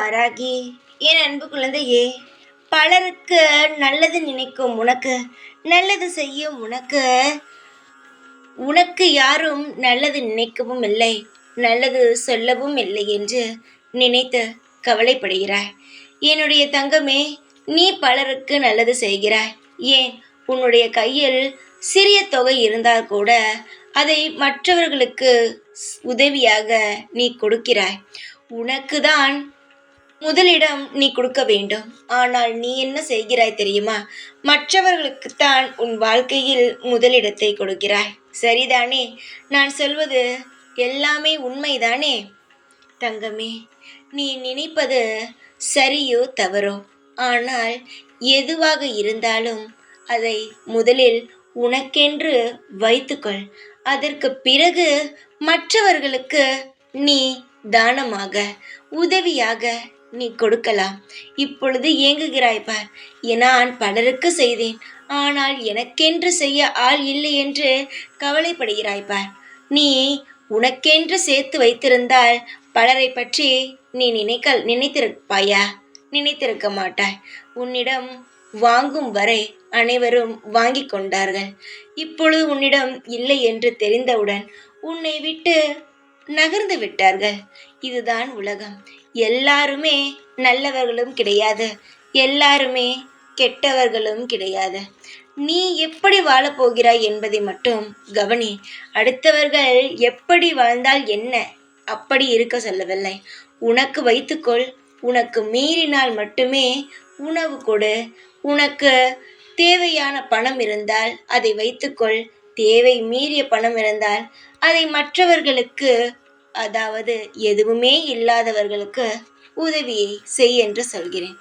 வாராகி, என் அன்பு குழந்தையே, பலருக்கு நல்லது நினைக்கும் உனக்கு, நல்லது செய்யும் உனக்கு, உனக்கு யாரும் நல்லது நினைக்கவும் இல்லை, நல்லது சொல்லவும் இல்லை என்று நினைத்து கவலைப்படுகிறாய். என்னுடைய தங்கமே, நீ பலருக்கு நல்லது செய்கிறாய். ஏன், உன்னுடைய கையில் சிறிய தொகை இருந்தால் கூட அதை மற்றவர்களுக்கு உதவியாக நீ கொடுக்கிறாய். உனக்கு தான் முதலிடம் நீ கொடுக்க வேண்டும். ஆனால் நீ என்ன செய்கிறாய் தெரியுமா? மற்றவர்களுக்குத்தான் உன் வாழ்க்கையில் முதலிடத்தை கொடுக்கிறாய். சரிதானே? நான் சொல்வது எல்லாமே உண்மைதானே? தங்கமே, நீ நினைப்பது சரியோ தவறோ, ஆனால் எதுவாக இருந்தாலும் அதை முதலில் உனக்கென்று வைத்துக்கொள். அதற்கு பிறகு மற்றவர்களுக்கு நீ தானமாக, உதவியாக நீ கொடுக்கலாம். இப்பொழுது ஏங்குகிறாய் பார். நான் பலருக்கு செய்தேன், ஆனால் எனக்கென்று செய்ய ஆள் இல்லை என்று கவலைப்படுகிறாய் பார். நீ உனக்கென்று சேர்த்து வைத்திருந்தால் பலரை பற்றி நீ நினைத்திருப்பாயா? நினைத்திருக்க மாட்டாய். உன்னிடம் வாங்கும் வரை அனைவரும் வாங்கி கொண்டார்கள். இப்பொழுது உன்னிடம் இல்லை என்று தெரிந்தவுடன் உன்னை விட்டு நகர்ந்து விட்டார்கள். இதுதான் உலகம். எல்லாருமே நல்லவர்களும் கிடையாது, எல்லாருமே கெட்டவர்களும் கிடையாது. நீ எப்படி வாழப்போகிறாய் என்பதை மட்டும் கவனி. அடுத்தவர்கள் எப்படி வாழ்ந்தால் என்ன, அப்படி இருக்க சொல்லவில்லை. உனக்கு வைத்துக்கொள். உனக்கு மீறினால் மட்டுமே உணவு கொடு. உனக்கு தேவையான பணம் இருந்தால் அதை வைத்துக்கொள். தேவை மீறிய பணம் இருந்தால் அதை மற்றவர்களுக்கு, அதாவது எதுவுமே இல்லாதவர்களுக்கு உதவியை செய் என்று சொல்கிறேன்.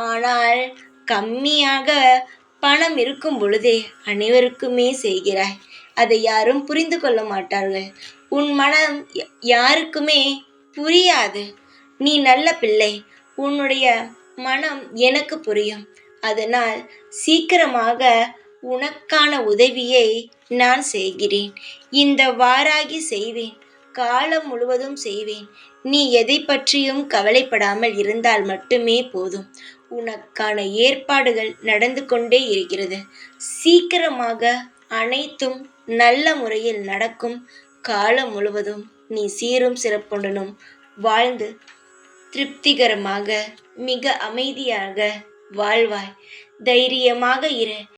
ஆனால் கம்மியாக பணம் இருக்கும் பொழுதே அனைவருக்குமே செய்கிறாய். அதை யாரும் புரிந்து கொள்ள மாட்டார்கள். உன் மனம் யாருக்குமே புரியாது. நீ நல்ல பிள்ளை. உன்னுடைய மனம் எனக்கு புரியும். அதனால் சீக்கிரமாக உனக்கான உதவியை நான் செய்கிறேன். இந்த வாராகி செய்வேன். காலம் முழுவதும் செய்வேன். நீ எதை பற்றியும் கவலைப்படாமல் இருந்தால் மட்டுமே போதும். உனக்கான ஏற்பாடுகள் நடந்து கொண்டே இருக்கிறது. சீக்கிரமாக அனைத்தும் நல்ல முறையில் நடக்கும். காலம் முழுவதும் நீ சீரும் சிறப்புடனும் வாழ்ந்து திருப்திகரமாக, மிக அமைதியாக வாழ்வாய். தைரியமாக இரு.